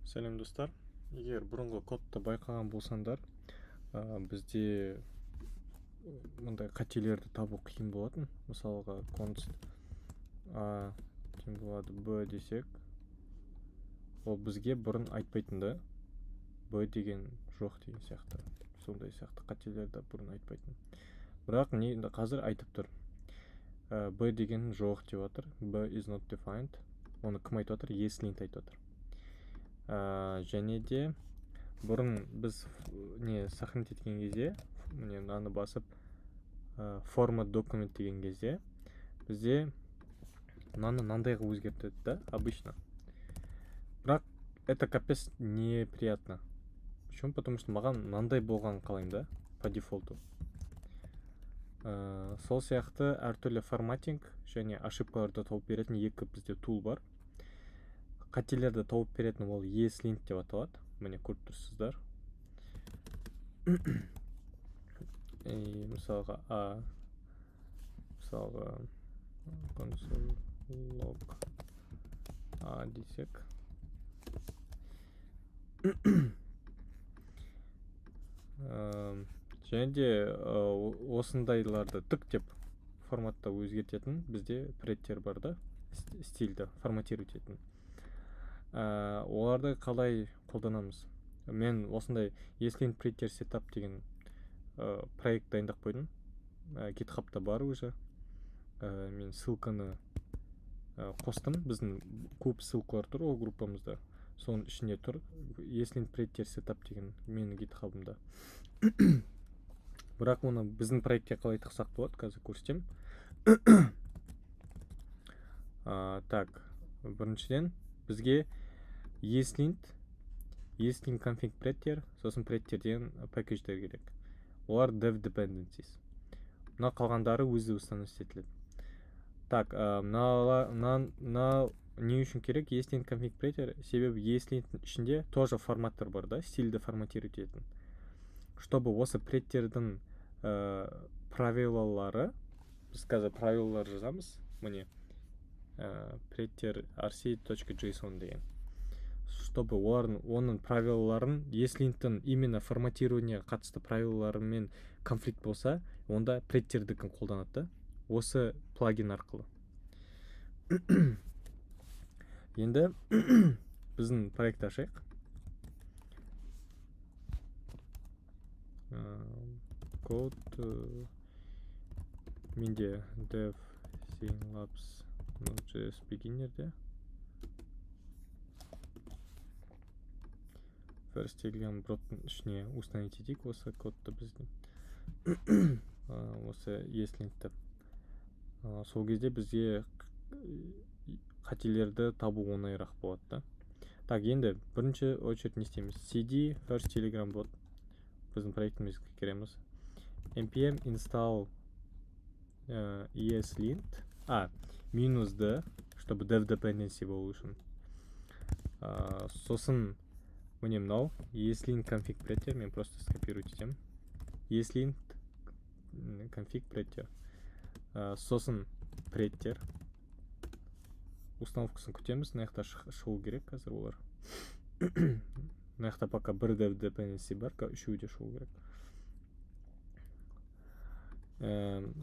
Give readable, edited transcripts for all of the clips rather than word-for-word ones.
Сәлем достар. Егер бұрынғы кодты байқаған болсаңдар, бізде мындай қателерді табу қиын болатын. Мысалға, const a тең болады b десек, ол бізге бұрын айтпайтын да, b деген жоқ деген сияқты. Сондай сияқты қателерді бұрын айтпайтын. Бірақ қазір айтып тұр. b деген жоқ деп отыр. b is not defined. Оны кім айтып отыр? ESLint айтып отыр. Және де бұрын біз сохранить еткен кезде, мынаны басып format document деген кезде бізде мынаны мынандайға өзгертеді да, обычно. Бірақ это капец неприятно. Почему? Потому что маған мынандай болған қалаймын да, по дефолту. Сол сияқты әртүрлі форматинг және ошибкаларды тауып беретін екі бізде тул бар. Қателерді тауып беретін ол ESLint деп аталады. Міне көріп тұрсыздар. Мысалға console log a десек. Және де осындайларды тік деп форматта өзгертетін бізде преттер бар да, стильді форматировать ететін. Оларды қалай қолданамыз? Мен осындай ESLint pretter setup деген проект дайындап қойдым. GitHub'та бар уже. Мен ссылканы қостым. Біздің көп ссылкалар тұр ол группамызда. Соның ішінде тұр. ESLint pretter setup деген менің GitHub'ымда. Бірақ оны біздің проектке қалай тықсақ болады, қазір көрсетем. Так, біріншіден бізге ESLint config pretter, сосын pretter деген пакетждер керек. Олар dev dependencies. Мына қалғандары өзі установить етіледі. Так, не үшін керек ESLint config pretter? Себебі ESLint ішінде тоже форматтар бар да, стильді форматировать ететін. Чтобы осы преттердің правилалары, біз қазір правилалар жазамыз, міне pretter rc.json деген. Чтобы оның правилаларын, ESLint'тің именно форматированияға қатысты правилаларымен конфликт болса, онда преттердікін қолданады. Осы плагин арқылы. Енді біздің проект ашайық. Code менде dev Labs Node.js beginner'де. First Telegram бродтың ішіне установить етейік осы кодты біздің. Осы ESLint'ті. Сол кезде бізде қателерді табу оңайырақ болады да. Так, енді бірінші очередь не істейміз? cd First Telegram bot. Біздің проектімізге кіреміз. npm install ESLint. -d, чтобы dev dependency болу үшін. Сосын міне мынау ESLint config pretter, мен просто скопировать етем. ESLint config pretter. Сосын pretter. Установкасын күтеміз. Мына шығу керек қазір олар. Мына пока бір dev dependency бар, үшеуі де шығу керек.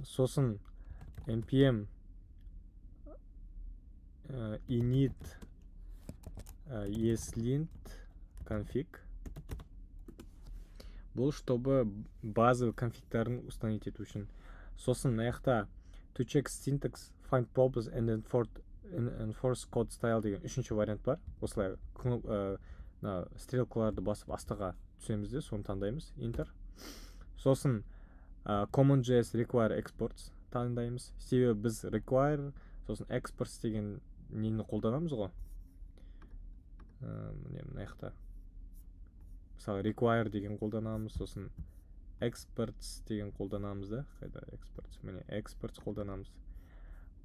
Сосын npm init ESLint config. Бұл чтобы базовый конфигтарын установить ету үшін. Сосын мына to check syntax, find problems and enforce code style деген үшінші вариант бар. Осылай стрелкаларды басып астыға түсеміз де, соны таңдаймыз. Enter. Сосын common.js require exports таңдаймыз. Себебі біз require, сосын exports деген нені қолданамыз ғой. Мына мысалы require деген қолданамыз, сосын exports деген қолданамыз да. Қайда exports? Міне exports қолданамыз.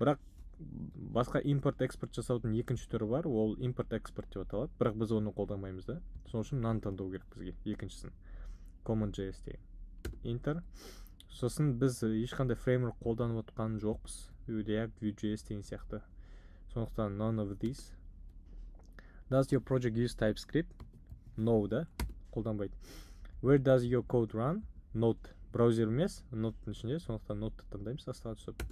Бірақ басқа import-export жасаудың екінші түрі бар, ол import-export деп аталады. Бірақ біз оны қолданбаймыз да. Соның үшін мынаны таңдау керек бізге, екіншісін. Common.js деген. Enter. Сосын біз ешқандай фреймворк қолданып отқан жоқпыз. React, Vue.js деген сияқты. Сондықтан none of these. Does your project use TypeScript? No да, қолданбайды. Where does your code run? Node. Браузер емес, Node'тың ішінде, сондықтан Node'ты таңдаймыз, астыға түсіп.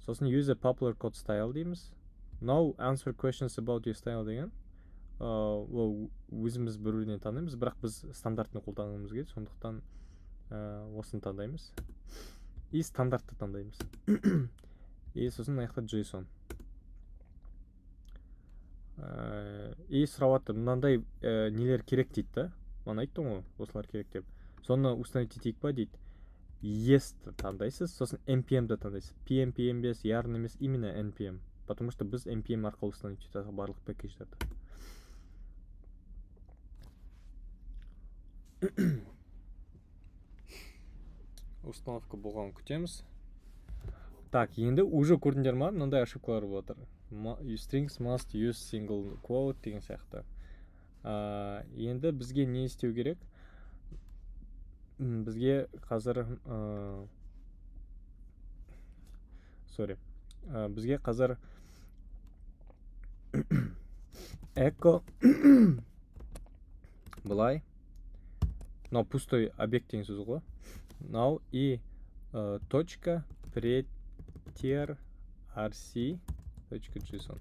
Сосын use a popular code style дейміз. Now answer questions about your style деген. Ол өзіміз бір-бірінен таңдаймыз, бірақ біз стандартын қолданғымыз келеді, сондықтан осыны таңдаймыз. И стандартты таңдаймыз. И сосын мына JSON. И сұрап жатыр, мынандай нелер керек дейді да. Мана айттым ғой, осылар керек деп. Соны установить етейік па дейді. Yes-ті таңдайсыз, сосын npm-ді таңдайсыз. PM емес, yarn емес, именно npm. Потому что біз npm арқылы установить етеді барлық пакеттерді. Установка болғанын күтеміз. Так, енді уже көрдіңдер ма? Мынандай ошибкалар болып жатыр. Strings must use single quote деген сияқты. Енді бізге не істеу керек? Бізге қазір бізге қазір echo былай, мынау пустой объект деген сөз ғой. Мынау и точка preter rc.json.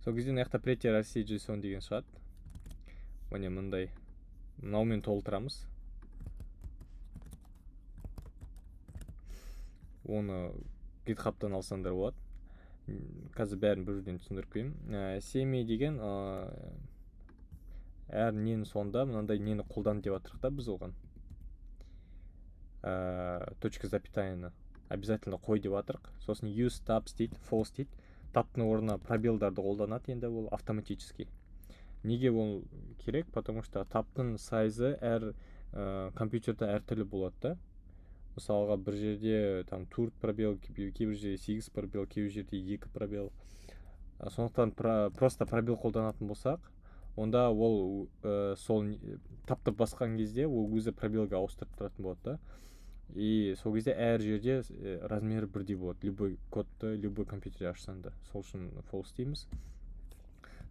Сол кезде мына жақта preter rc.json деген шығады. Міне мындай. Мынаумен толтырамыз. Оны GitHub-тан алсаңдар болады. Қазір бәрін бір-бірден түсіндіріп қойым. Semi деген әр нені сонда мынандай нені қолдан деп жатырық та біз оған. Точка запятаяны обязательно қой деп жатырық. Сосын use tabs дейді, false дейді. Таптың орнына пробелдарды қолданады, енді ол автоматически. Неге ол керек? Потому что таптың сайзы әр компьютерде әртүрлі болады да. Мысалға бір жерде там 4 пробел, кейбір жерде 8 пробел, кейбір жерде 2 пробел. Сондықтан просто пробел қолданатын болсақ, онда ол сол тапты басқан кезде ол өзі пробелге ауыстырып тұратын болады да. И сол кезде әр жерде размері бірдей болады. Любой кодты, любой компьютерде ашсаң да. Сол үшін false дейміз.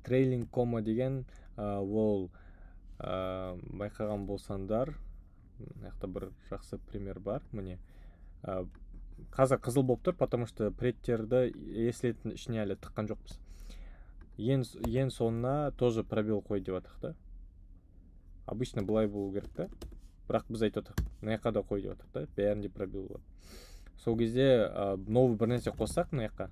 Trailing comma деген ол байқаған болсаңдар, мына бір жақсы пример бар. Міне қазір қызыл болып тұр, потому что pretтерді еслетін ішіне әлі тыққан жоқпыз. Ең соңына тоже пробел қой деп жатық та. Обычно былай болу керек та. Бірақ біз айтып жатық, мына жаққа да қой деп жатық та. Бәрінде пробел болады. Сол кезде новый бір нәрсе қоссақ мына жаққа,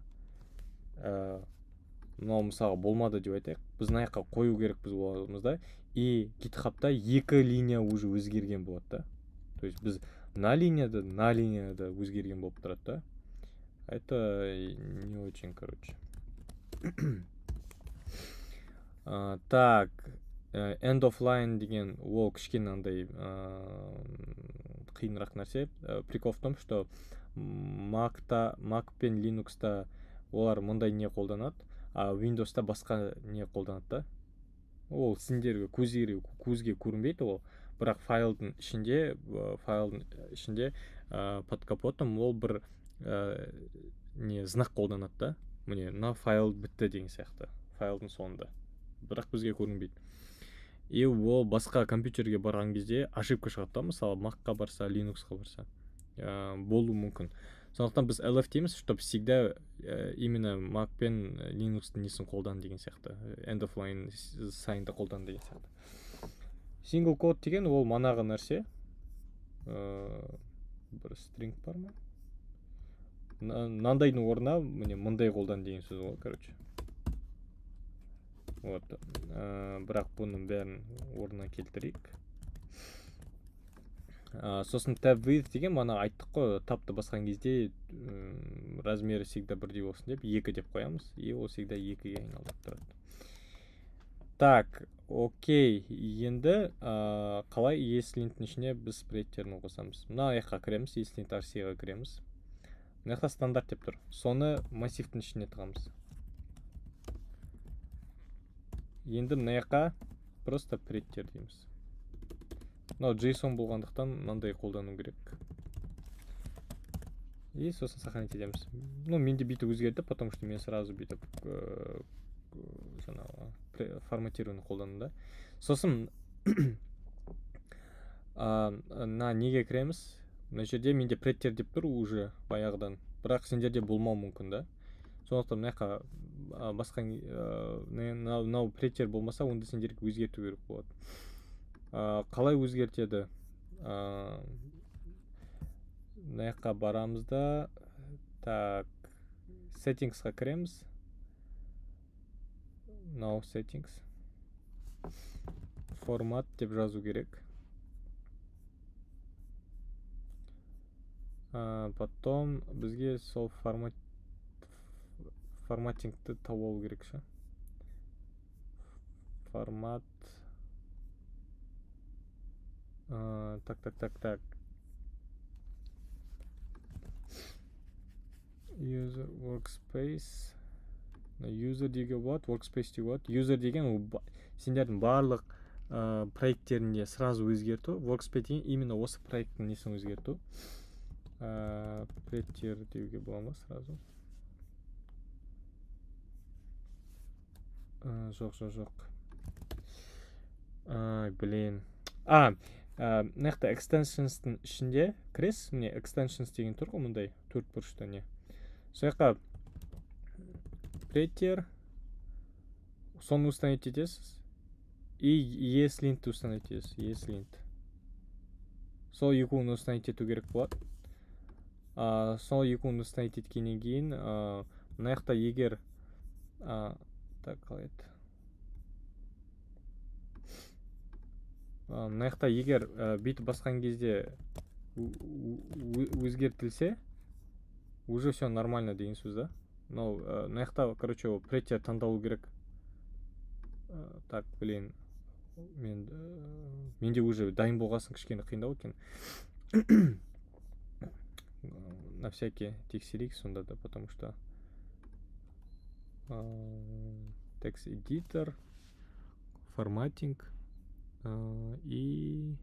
мынау мысалға болмады деп айтайық. Біз мына жаққа қою керек біз боламыз да. И GitHub-та 2 линия уже өзгерген болады да. То есть біз на линияда өзгерген болып тұрады да. Это не очень, короче. Так, end of line деген ол кішкене андай қиынырақ нәрсе. Прикол в том, что Mac пен Linux-та олар мындай не қолданады, а Windows-та басқа не қолданады да. Ол сендерге көзге көрінбейді ол, бірақ файлдың ішінде под капотом ол бір не знак қолданады да. Міне мына файл бітті деген сияқты, файлдың соңында. Бірақ бізге көрінбейді. И ол басқа компьютерге барған кезде ошибка шығады да, мысалы Mac-қа барса, Linux-қа барса. Болу мүмкін. Сондықтан біз LF дейміз, чтобы всегда именно Mac пен Linux-тың несін қолдан деген сияқты. End of line sign'ды қолдан деген сияқты. Single code деген ол манағы нәрсе. Бір string бар ма? Мынандайдың орнына мындай қолдан деген сөз ғой, короче. Вот. Бірақ бұның бәрін орнына келтірейік. Сосын tab width деген мана айттық қой, тапты басқан кезде размері всегда бірдей болсын деп 2 деп қоямыз, и ол всегда 2-ге айналып тұрады. Так, окей. Енді қалай ESLint-ің ішіне біз спреттерін қосамыз. Мына жаққа кіреміз, ESLint RC-ға кіреміз. Мына жақта стандарт деп тұр. Соны массивтің ішіне тығамыз. Енді мына жаққа просто преттер дейміз. Мынау JSON болғандықтан мынандай қолдану керек. И сосын сохранить етеміз. Ну, менде бүйтіп өзгерді, потому что мен сразу бүйтіп жаңағы форматирование қолданды. Сосын на неге кіреміз? Мына жерде менде преттер деп тұр уже баяғыдан, бірақ сендерде болмау мүмкін да. Сондықтан мына жаққа басқа мынау преттер болмаса, онда сендерге өзгерту керек болады. Қалай өзгертеді? Мына жаққа барамыз да, так, settingsқа кіреміз. Now settings. Формат деп жазу керек. Потом бізге сол форматингті тауып алу керек ше. Формат. Так. User workspace. User деге болады, workspace деге болады. User деген сендердің барлық проекттерінде сразу өзгерту. Workspace деген именно осы проекттің несін өзгерту. Преттер деуге бола ма сразу? Жоқ. Блин. Мына жақта extensions'тың ішінде кіресіз, міне extensions деген тұр ғой, мұндай төрт бұрышта не. Сол жаққа преттер, соны установить етесіз, и ESLint установить етесіз, ESLint. Сол екеуін установить ету керек болады. Сол екеуін установить еткеннен кейін, мына жақта егер так, қалай еді? Мына жақта егер бүйтіп басқан кезде өзгертілсе, уже все нормально деген сөз да. Мына жақта, короче, преттер таңдалу керек. Так, блин, менде уже дайын болғасын кішкене қиындау екен. На всякий тексерейік сонда да, потому что текст эдитор, форматинг и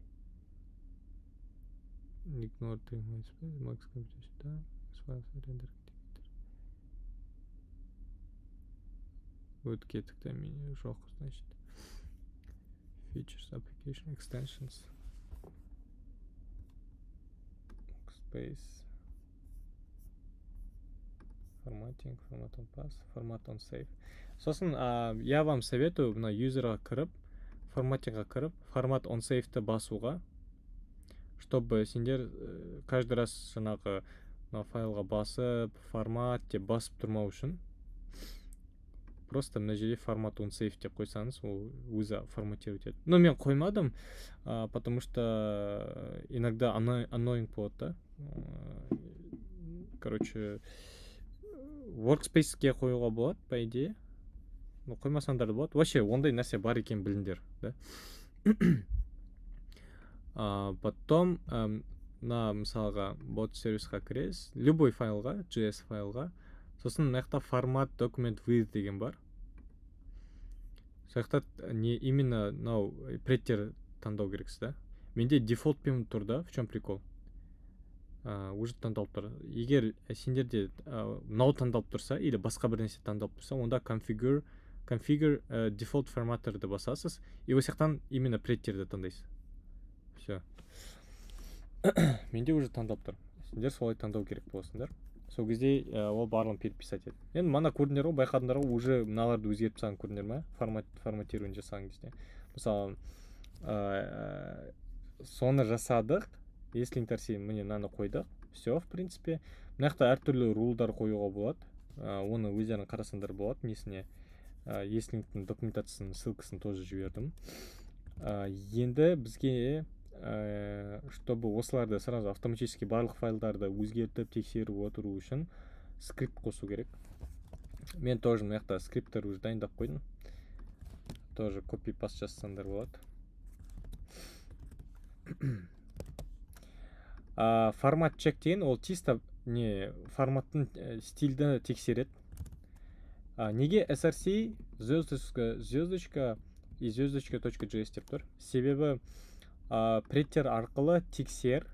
ignore max computation, да, render өтіп кеттік та, менде жоқ, значит. Features, application, extensions, workspace, форматинг, формат on pass, формат on save. Сосын, я вам советую мына юзерға кіріп, форматинға кіріп, формат on save-ті басуға, чтобы сендер каждый раз жаңағы файлға басып, формат деп басып тұрмау үшін, просто мына жерде формат on save деп қойсаңыз, ол өзі форматировать етеді. Но мен қоймадым, потому что иногда annoying болады да. Короче, workspace-ке қоюға болады, по идее. Қоймасаңдар да болады. Вообще, ондай нәрсе бар екен біліңдер, да. Потом, мысалға, bot сервисқа кіресіз, любой файлға, JS файлға, сосын мына жақта формат document with деген бар. Сол жақта не именно преттер таңдау керексіз, да. Менде дефолтпен тұр да, в чем прикол? Уже таңдалып тұр. Егер сендерде мынау таңдалып тұрса, или басқа бір нәрсе таңдалып тұрса, онда configure default formatterді басасыз, и осы жақтан именно преттерді таңдайсыз. Все. Менде уже таңдалып тұр. Сендер солай таңдау керек боласыңдар. Сол кезде ол барлығын переписать етеді. Енді мана көрдіңдер ғой, байқадыңдар ғой, уже мыналарды өзгертіп тастаған көрдіңдер ма? Форматирование жасаған кезде. Мысалы, соны жасадық, если интерсей міне мынаны қойдық, все, в принципе. Мына жақта әртүрлі рулдар қоюға болады. Оны өздерің қарасаңдар болады, несіне. ESLint-тің документациясының ссылкасын тоже жібердім. Енді бізге, чтобы осыларды сразу автоматически барлық файлдарды өзгертіп тексеріп отыру үшін скрипт қосу керек. Мен тоже мына жақта скрипттер уже дайындап қойдым. Тоже копи-паст жасасаңдар болады. Формат чек деген ол чисто форматтың стильді тексереді. Неге src звездочка и звездочка.js деп тұр? Себебі преттер арқылы тексер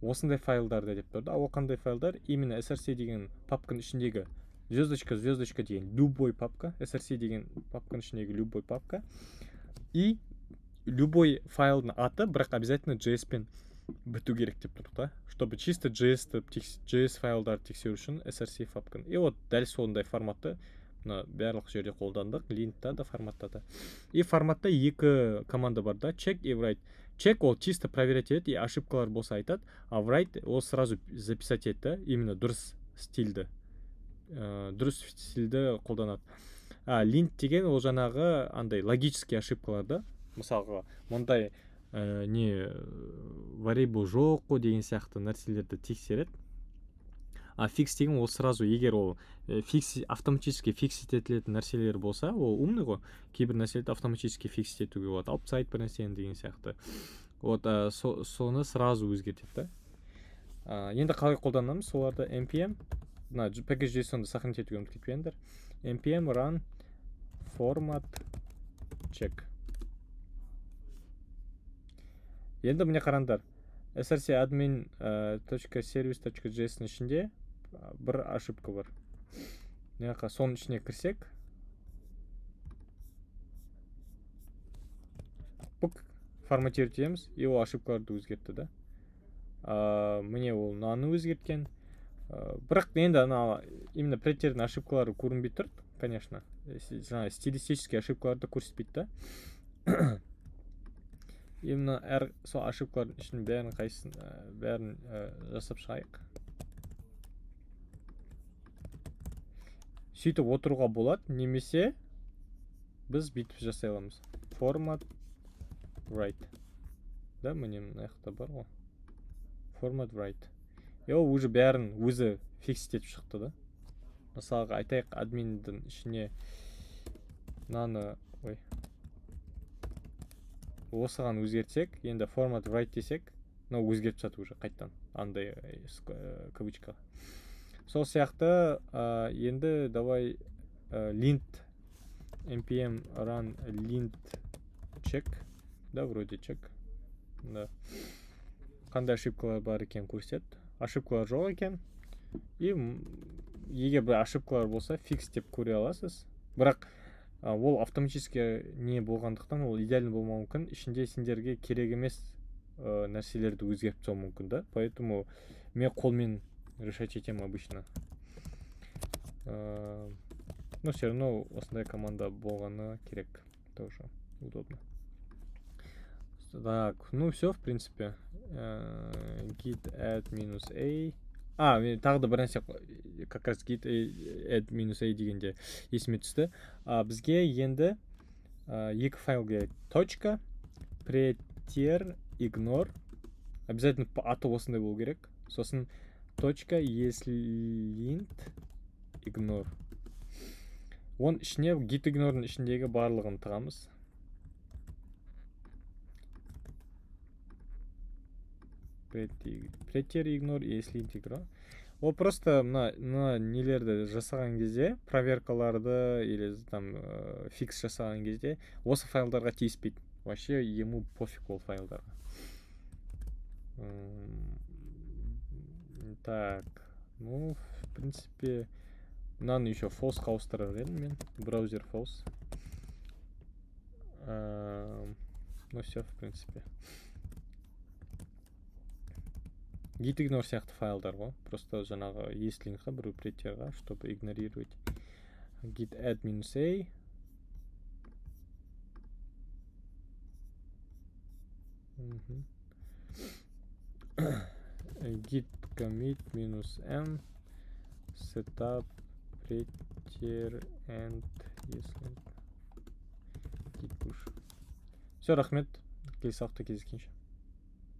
осындай файлдарды деп тұрды. Ол қандай файлдар? Именно src деген папканың ішіндегі звездочка деген любой папка, src деген папканың ішіндегі любой папка, и любой файлдың аты, бірақ обязательно JS пен біту керек деп тұр да, чтобы чисто JS файлдарды тексеру үшін src папканы. И вот дәл сондай форматты барлық жерде қолдандық, линтта да, форматта да. И форматта екі команда бар да, check и write. Check ол чисто проверять етеді, и ошибкалар болса айтады, а write ол сразу записать етеді, именно дұрыс стильді қолданады. Линт деген ол жаңағы андай логический ошибкаларды, мысалға мұндай не variable жоқ қой деген сияқты нәрселерді тексереді. А фикс деген ол сразу, егер ол автоматически фикс етілетін нәрселер болса, ол умный ғой, кейбір нәрселерді автоматически фикс етуге болады, алып тастайды бір нәрсені деген сияқты. Вот соны сразу өзгертеді да. Енді қалай қолданамыз соларды? npm package.jsonды сохранить етуге ұмытып кетпеңдер. npm run format check. Енді міне қараңдар, src admin.service.js ішінде бір ошибка бар. Соның ішіне кірсек, форматировать етеміз, и ол ошибкаларды өзгертті да. Міне ол наны өзгерткен. Бірақ енді именно предтердің ошибкалары көрінбей тұр, конечно. Стилистический ошибкаларды көрсетпейді да. Именно сол ошибкалардың ішінің бәрін жасап шығайық. Сөйтіп отыруға болады, немесе біз бүйтіп жасай аламыз. Format write. Да, міне мынаяқта бар ғой. Format write. Ол уже бәрін өзі фикс етіп шықты да. Мысалға айтайық, админдің ішіне мынаны осыған өзгертсек, енді format write десек, өзгертіп жатыр уже қайттан, андай кавычка. Сол сияқты енді давай lint npm run lint check, да, вроде check. Қандай ошибкалар бар екен көрсет. Ошибкалар жоқ екен. И егер бір ошибкалар болса, фикс деп көре аласыз. Бірақ ол автоматически не болғандықтан ол идеально болмауы мүмкін. Ішінде сендерге керек емес нәрселерді өзгертіп тастауы мүмкін да. Поэтому мен қолмен решать етем обычно. Но все равно осындай команда болғаны керек. Тоже удобно. Так, ну все, в принципе. Git add -a. Тағы да бір нәрсе, как раз git add -a дегенде есіме түсті. Бізге енді екі файл керек. Точка, preter, ignore. Обязательно аты осындай болу керек. Сосын точка, ESLint, ignore. Оның ішіне, git ignore'ның ішіндегі барлығын тығамыз. Preter, ignore, ESLint, ignore. Ол просто мына нелерді жасаған кезде, проверкаларды или там фикс жасаған кезде осы файлдарға тиіспейді. Вообще ему пофиг ол файлдарға. Так, ну, в принципе, мынаны еще false ауыстырар едім мен. Браузер false. Ну все, в принципе. Git ignore сияқты файлдар ғой. Просто жаңағы ESLint'ға бір претерға, чтобы игнорировать. Git add -a. Git commit -m. Setup preter and ESLint. Git push. Все, рахмет. Келесі уақытта кездескенше.